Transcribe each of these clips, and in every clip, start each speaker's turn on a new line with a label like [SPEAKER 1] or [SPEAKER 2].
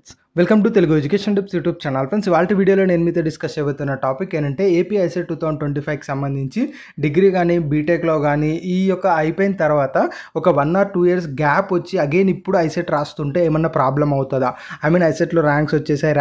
[SPEAKER 1] Friends, welcome to Telugu education tips YouTube channel. Friends, ఇవాళ వీడియోలో నేను మీతో డిస్కస్ చేయబోతున్న టాపిక్ ఏంటంటే ఏపీ ఐసెట్ 2025కి సంబంధించి డిగ్రీ కానీ బీటెక్లో కానీ ఈ యొక్క అయిపోయిన తర్వాత ఒక 1 or 2 years గ్యాప్ వచ్చి అగైన్ ఇప్పుడు ఐసెట్ రాస్తుంటే ఏమన్నా ప్రాబ్లం అవుతుందా? ఐసెట్లో ర్యాంక్స్ వచ్చేసాయి,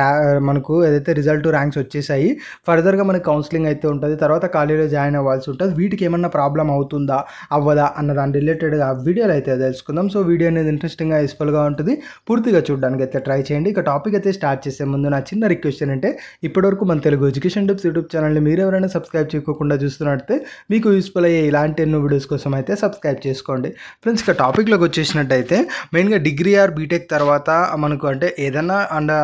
[SPEAKER 1] మనకు ఏదైతే రిజల్ట్ ర్యాంక్స్ వచ్చేసాయి, ఫర్దర్గా మనకు కౌన్సిలింగ్ అయితే ఉంటుంది, తర్వాత కాలేజీలో జాయిన్ అవ్వాల్సి ఉంటుంది. వీటికి ఏమన్నా ప్రాబ్లం అవుతుందా అవ్వదా అన్న దాని రిలేటెడ్గా వీడియోలో అయితే తెలుసుకుందాం. సో వీడియో అనేది ఇంట్రెస్టింగ్గా యూస్ఫుల్గా ఉంటుంది, పూర్తిగా చూడడానికి అయితే ట్రై చేయండి. ఇక టాపిక్ అయితే స్టార్ట్ చేసే ముందు నా చిన్న రిక్వెస్ట్ ఏంటంటే ఇప్పటివరకు మన తెలుగు ఎడ్యుకేషన్ టిప్స్ యూట్యూబ్ ఛానల్ని మీరు ఎవరైనా సబ్స్క్రైబ్ చేయకుండా చూస్తున్నట్టే మీకు యూస్ఫుల్ అయ్యే ఇలాంటి ఎన్నో వీడియోస్ కోసం అయితే సబ్స్క్రైబ్ చేసుకోండి. ఫ్రెండ్స్, ఇక టాపిక్లోకి వచ్చేసినట్టయితే మెయిన్గా డిగ్రీ ఆర్ బీటెక్ తర్వాత మనకు అంటే ఏదైనా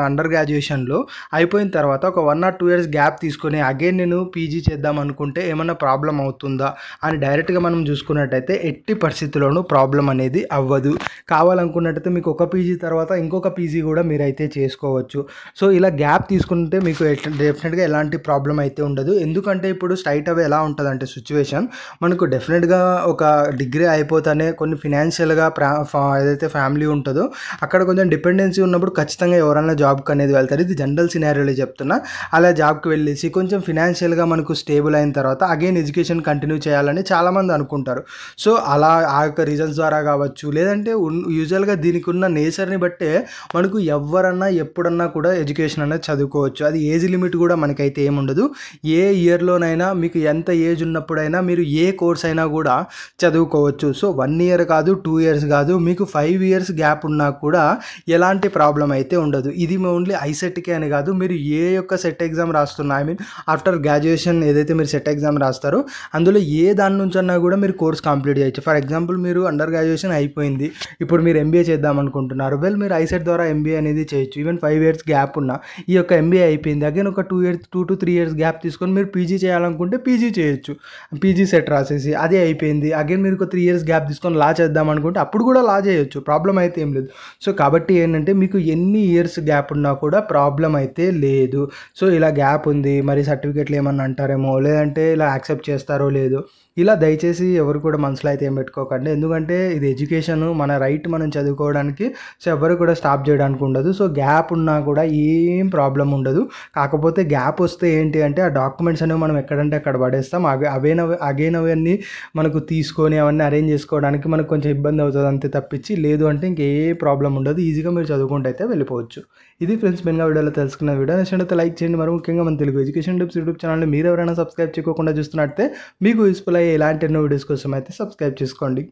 [SPEAKER 1] అండర్ గ్రాడ్యుయేషన్లో అయిపోయిన తర్వాత ఒక 1 or 2 years గ్యాప్ తీసుకొని అగైన్ నేను పీజీ చేద్దాం అనుకుంటే ఏమన్నా ప్రాబ్లం అవుతుందా అని డైరెక్ట్గా మనం చూసుకున్నట్టయితే ఎట్టి పరిస్థితుల్లోనూ ప్రాబ్లం అనేది అవ్వదు. కావాలనుకున్నట్టయితే మీకు ఒక పీజీ తర్వాత ఇంకొక పీజీ కూడా మీరైతే చేసుకోవచ్చు. సో ఇలా గ్యాప్ తీసుకుంటే మీకు డెఫినెట్గా ఎలాంటి ప్రాబ్లం అయితే ఉండదు. ఎందుకంటే ఇప్పుడు స్ట్రైట్ అవే ఎలా ఉంటుందంటే సిచ్యువేషన్, మనకు డెఫినెట్గా ఒక డిగ్రీ అయిపోతానే కొన్ని ఫినాన్షియల్గా ఏదైతే ఫ్యామిలీ ఉంటుందో అక్కడ కొంచెం డిపెండెన్సీ ఉన్నప్పుడు ఖచ్చితంగా ఎవరైనా జాబ్కి అనేది వెళ్తారు. ఇది జనరల్ సినారియోలో చెప్తున్నా. అలా జాబ్కి వెళ్ళేసి కొంచెం ఫినాన్షియల్గా మనకు స్టేబుల్ అయిన తర్వాత అగైన్ ఎడ్యుకేషన్ కంటిన్యూ చేయాలని చాలామంది అనుకుంటారు. సో అలా ఆ యొక్క రీజన్స్ ద్వారా కావచ్చు, లేదంటే యూజువల్గా దీనికి ఉన్న నేచర్ని బట్టే మనకు ఎవరన్నా ఎప్పుడన్నా కూడా ఎడ్యుకేషన్ అనేది చదువుకోవచ్చు. అది ఏజ్ లిమిట్ కూడా మనకైతే ఏముండదు. ఏ ఇయర్లోనైనా మీకు ఎంత ఏజ్ ఉన్నప్పుడైనా మీరు ఏ కోర్స్ అయినా కూడా చదువుకోవచ్చు. సో 1 year కాదు, 2 years కాదు, మీకు 5 years గ్యాప్ ఉన్నా కూడా ఎలాంటి ప్రాబ్లం అయితే ఉండదు. ఇది ఓన్లీ ఐసెట్కే అని కాదు, మీరు ఏ యొక్క సెట్ ఎగ్జామ్ రాస్తున్నా ఆఫ్టర్ గ్రాడ్యుయేషన్ ఏదైతే మీరు సెట్ ఎగ్జామ్ రాస్తారో అందులో ఏ దాని నుంచి అన్నా కూడా మీరు కోర్స్ కంప్లీట్ చేయొచ్చు. ఫర్ ఎగ్జాంపుల్, మీరు అండర్ గ్రాడ్యుయేషన్ అయిపోయింది, ఇప్పుడు మీరు ఎంబీఏ చేద్దాం అనుకుంటున్నారు. మీరు ఐసెట్ ద్వారా ఎంబీఏ అనేది చేయొచ్చు. ఈవెన్ 5 years గ్యాప్ ఉన్నా ఈ యొక్క ఎంబీఏ అయిపోయింది, అగైన్ ఒక 2 to 3 years గ్యాప్ తీసుకొని మీరు పీజీ చేయాలనుకుంటే పీజీ చేయొచ్చు. పీజీ సెట్ రాసేసి అదే అయిపోయింది, అగైన్ మీరు ఒక 3 years గ్యాప్ తీసుకొని లా చేద్దాం అనుకుంటే అప్పుడు కూడా లా చేయొచ్చు, ప్రాబ్లం అయితే ఏం లేదు. సో కాబట్టి ఏంటంటే మీకు ఎన్ని ఇయర్స్ గ్యాప్ ఉన్నా కూడా ప్రాబ్లం అయితే లేదు. సో ఇలా గ్యాప్ ఉంది, మరి సర్టిఫికేట్లు ఏమన్నా అంటారేమో, లేదంటే ఇలా యాక్సెప్ట్ చేస్తారో లేదో, ఇలా దయచేసి ఎవరు కూడా మనసులో అయితే ఏం పెట్టుకోకండి. ఎందుకంటే ఇది ఎడ్యుకేషన్, మన రైట్ మనం చదువుకోవడానికి. సో ఎవరు కూడా స్టాప్ చేయడానికి ఉండదు. సో గ్యాప్ ఉన్నా కూడా ఏం ప్రాబ్లం ఉండదు. కాకపోతే గ్యాప్ వస్తే ఏంటి అంటే ఆ డాక్యుమెంట్స్ అనేవి మనం ఎక్కడంటే అక్కడ పడేస్తాం. అగైన్ అవన్నీ మనకు తీసుకొని అవన్నీ అరేంజ్ చేసుకోవడానికి మనకు కొంచెం ఇబ్బంది అవుతుంది అంతే తప్పించి, లేదు అంటే ఇంకే ప్రాబ్లం ఉండదు. ఈజీగా మీరు చదువుకుంటే అయితే వెళ్ళిపోవచ్చు. ఇది ఫ్రెండ్స్, మెయిన్గా వీడియోలో తెలుసుకున్న వీడియో నచ్చినట్లయితే లైక్ చేయండి. మరి ముఖ్యంగా మన తెలుగు ఎడ్యుకేషన్ టిప్స్ యూట్యూబ్ ఛానల్ని మీరు ఎవరైనా సబ్స్క్రైబ్ చేయకుండా చూస్తున్నట్టే మీకు యూస్ఫుల్ అయ్యే ఇలాంటి ఎన్నో వీడియోస్ కోసం అయితే సబ్స్క్రైబ్ చేసుకోండి.